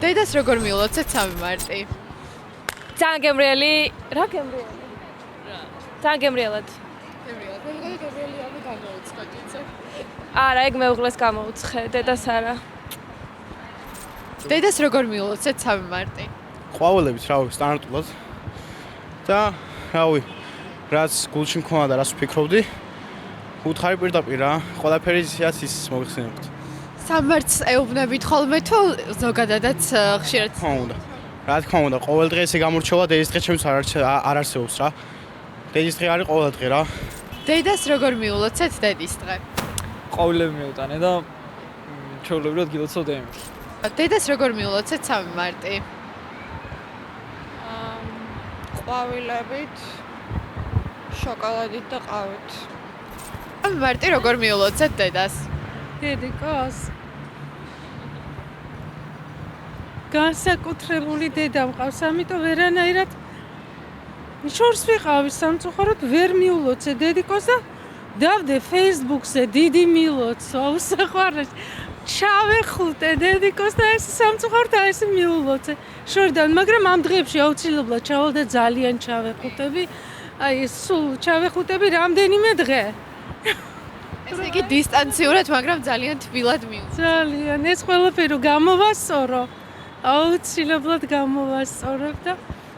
დედას როგორ მიულოცეთ 3 მარტი? ძალიან გემრიელი, რა გემრიელი? ძალიან გემრიელად. არა, ეგ მეუღლეს გამოუცხე, დედას არა. დედას როგორ მიულოცეთ 3 მარტი? ყვავილებით, რავი, სტანდარტულად. და რავი, რაც გულში მქონდა და რაც ვფიქრობდი, უთხარი პირდაპირ რა, ყველაფერი ისეაც ის მოგხსენებთ. 3 მარტს ეუბნებით ხოლმე თუ ზოგადადაც ხშირად? რა თქმა უნდა, ყოველ დღე ესე გამორჩევა, დედის დღე ჩემს არ არსებობს რა. დედის დღე არის ყოველ დღე რა. დედას როგორ მიულოცეთ დედის დღე? ყვავილები მიუტანე და ჩვეულებრივად გილოცავ იმით. დედას როგორ მიულოცეთ 3 მარტი? ყვავილებით, შოკოლადით და ყავით. 3 მარტი როგორ მიულოცეთ დედას? დედიკოს განსაკუთრებული დედა მყავს, ამიტომ ვერანაირად შორს ვიყავი სამწუხაროდ ვერ მიულოცე დედიკოს და დავდე Facebook-ზე დიდი მილოცვა უსაყვარლეს ჩავეხუტე დედიკოს და ეს სამწუხაროდ ეს მიულოცე შორიდან, მაგრამ ამ დღეებში აუცილებლად ჩავალ და ძალიან ჩავეხუტები, აი სულ ჩავეხუტები რამდენიმე დღე. ესე იგი დისტანციურად, მაგრამ ძალიან თბილად მიულოცეთ. ძალიან ეს ყველაფერი გამოვასწორო. აუცილებლად გამოვასწორებ და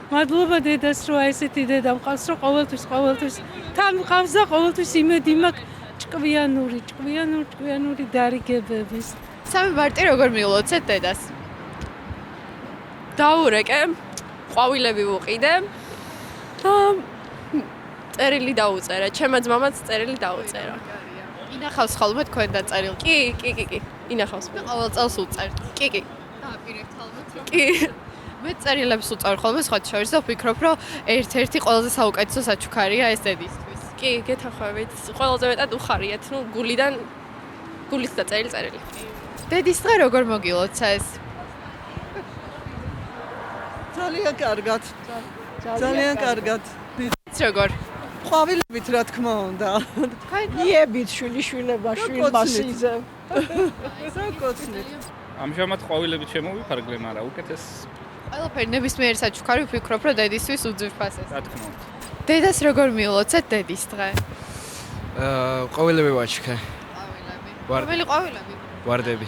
მადლობა დედას, რომ ესეთი დედა მყავს, რომ ყოველთვის თან მყავს და ყოველთვის იმედი მაქვს ჭკვიანური დარიგებების. 3 მარტი როგორ მიულოცეთ დედას? დაურეკე, ყვავილები ვუყიდე და წერილი დაუწერა. ჩემმა ძმამაც წერილი დაუწერა. ინახავს ხოლმე თქვენ დაწერილ? კი. ინახავს. ყოველ წელს უწერთ. კი. დააპირებთ ალბათ რომ. კი. მე წერილებს უწევ ხოლმე სხვა შორის და ვფიქრობ, რომ ერთ-ერთი ყველაზე საუკეთესო საჩუქარია ეს დედისთვის. კი, გეთანხმებით. ყველაზე მეტად უხარიათ, გულის დაწერილი წერილი. დედის დღე როგორ მოგილოცეს? ძალიან კარგად. ძალიან კარგად. როგორ? ყვავილებით რა თქმა უნდა. იებით შვილიშვილება შვილბასიზე. საკოცნით. ამჟამად ყვავილებით შემოვიფარგლე, მაგრამ უკეთეს ყველაფერი ნებისმიერი საჩუქარი ვფიქრობ, რომ დედისთვის უძვირფასეს. რა თქმა უნდა. დედას როგორ მიულოცეთ დედის დღე? ყვავილები ვაჩქე. რომელი ყვავილები? ვარდები.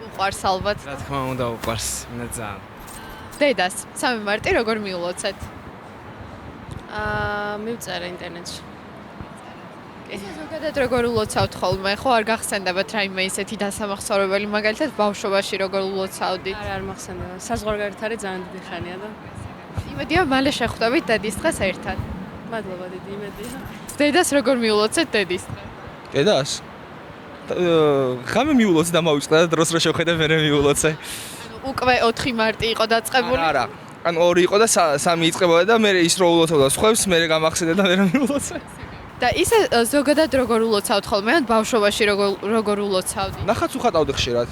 უყვარს ალბათ. რა თქმა უნდა უყვარს, მე ძალიან. დედას 3 მარტი როგორ მიულოცეთ? მივწერე ინტერნეტში. ესე ზოგადად როგორ ულოცავთ ხოლმე? ხო არ გახსენდებათ რაიმე ისეთი დასამახსოვრებელი, მაგალითად ბავშვობაში როგორ ულოცავდით? არ მახსენდება. საზღვარგარეთ არის ძალიან დიდი ხანია და იმედია მალე შეხვდებით დედის დღეს ერთად. მადლობა დიდი იმედია. დედას როგორ მიულოცეთ დედის დღე? დედას? ხამე მიულოცე და მოვიწყდა და დროს რა შევხედე მე მიულოცე. უკვე 4 მარტი იყო დაწყებული. არა. ან 2 იყო და 3 იწყებოდა და მე ის რო ულოცავდა სხვებს, მე გამახსენე და მე მიულოცე. და ისე ზოგადად როგორ ულოცავთ ხოლმე, ან ბავშვობაში როგორ ულოცავდით? ნახაც უხატავდი ხშირად.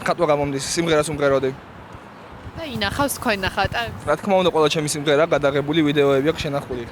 ხატვა გამომდის, სიმღერას უმღეროდი. და ინახავს თქვენ ნახატად? რა თქმა უნდა, ყველა ჩემი სიმღერა გადაღებული ვიდეოები აქვს შენახული.